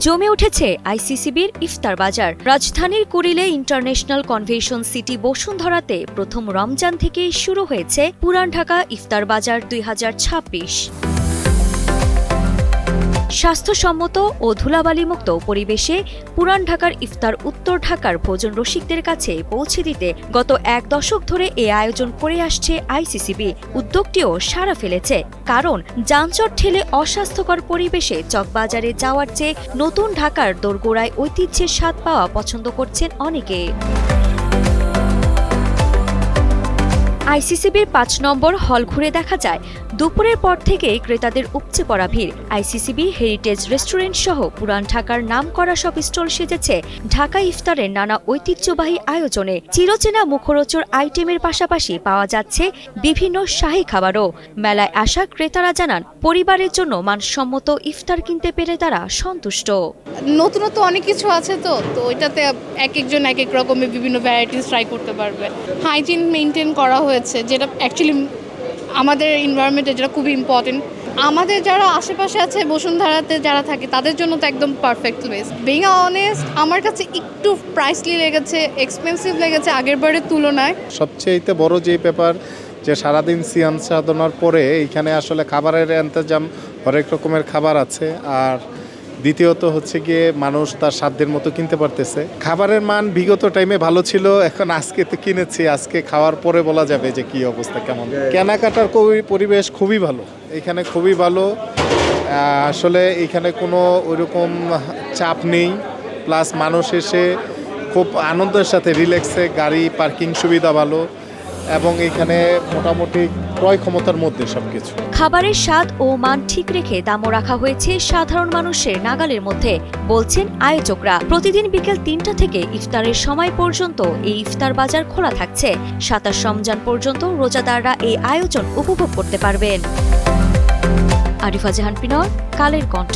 জমে উঠেছে আইসিসিবির ইফতার বাজার। রাজধানীর কুড়িলে ইন্টারন্যাশনাল কনভেনশন সিটি বসুন্ধরাতে প্রথম রমজান থেকেই শুরু হয়েছে পুরান ঢাকা ইফতার বাজার ২০২৬। স্বাস্থ্যসম্মত ও ধুলাবালিমুক্ত পরিবেশে পুরান ঢাকার ইফতার উত্তর ঢাকার ভোজন রসিকদের কাছে পৌঁছে দিতে গত এক দশক ধরে এ আয়োজন করে আসছে আইসিসিবি। উদ্যোগটিও সাড়া ফেলেছে, কারণ যানজট ঠেলে অস্বাস্থ্যকর পরিবেশে চকবাজারে যাওয়ার চেয়ে নতুন ঢাকার দোরগোড়ায় ঐতিহ্যের স্বাদ পাওয়া পছন্দ করছেন অনেকে। আইসিসিবির ৫ নম্বর হল ঘুরে দেখা যায় দুপুরের পর থেকেই ক্রেতাদের উপচে পড়া ভিড়। আইসিসিবি হেরিটেজ রেস্টুরেন্ট সহ পুরান ঢাকার নামকরা সব স্টল সেজেছে ঢাকা ইফতারের নানা ঐতিহ্যবাহী আয়োজনে। চিরচেনা মুখরোচর আইটেমের পাশাপাশি পাওয়া যাচ্ছে বিভিন্ন শাহী খাবারও। মেলায় আসা ক্রেতারা জানান, পরিবারের জন্য মানসম্মত ইফতার কিনতে পেরে তারা সন্তুষ্ট। নতুনত্ব অনেক কিছু আছে তো ওইটাতে এক একজন এক এক রকমের বিভিন্ন ভ্যারাইটিস ট্রাই করতে পারবে। হাইজিন মেনটেন করা হয়েছে, যেটা অ্যাকচুয়ালি আমাদের এনভায়রনমেন্টে যেটা খুবই ইম্পর্টেন্ট। আমাদের যারা আশেপাশে আছে বসুন্ধরাতে যারা থাকে তাদের জন্য তো একদম পারফেক্ট প্লেস। বিং অনেস্ট, আমার কাছে একটু প্রাইসলি লেগেছে, এক্সপেন্সিভ লেগেছে আগের বারের তুলনায়। সবচেয়ে বড় যে ব্যাপার যে সারাদিন সিয়াম সাধনার পরে এইখানে আসলে খাবারের ইন্তজাম, হরেক রকমের খাবার আছে। আর দ্বিতীয়ত হচ্ছে গিয়ে মানুষ তার সাধ্যের মতো কিনতে পারতেছে। খাবারের মান বিগত টাইমে ভালো ছিল, এখন আজকে তো কিনেছি, আজকে খাওয়ার পরে বলা যাবে যে কি অবস্থা কেমন। কেনাকাটার পরিবেশ খুবই ভালো, এখানে খুবই ভালো। আসলে এখানে কোনো ওইরকম চাপ নেই, প্লাস মানুষ এসে খুব আনন্দের সাথে রিল্যাক্সে, গাড়ি পার্কিং সুবিধা ভালো, এবং এখানে মোটামুটি ক্রয় ক্ষমতার মধ্যে সবকিছু। খাবারের স্বাদ ও মান ঠিক রেখে দামও রাখা হয়েছে সাধারণ মানুষের নাগালের মধ্যে, বলছেন আয়োজকরা। প্রতিদিন বিকেল ৩টা থেকে ইফতারের সময় পর্যন্ত এই ইফতার বাজার খোলা থাকছে। ২৭ রমজান পর্যন্ত রোজাদাররা এই আয়োজন উপভোগ করতে পারবেন। আরিফা জাহান পিনর, কালের কণ্ঠ।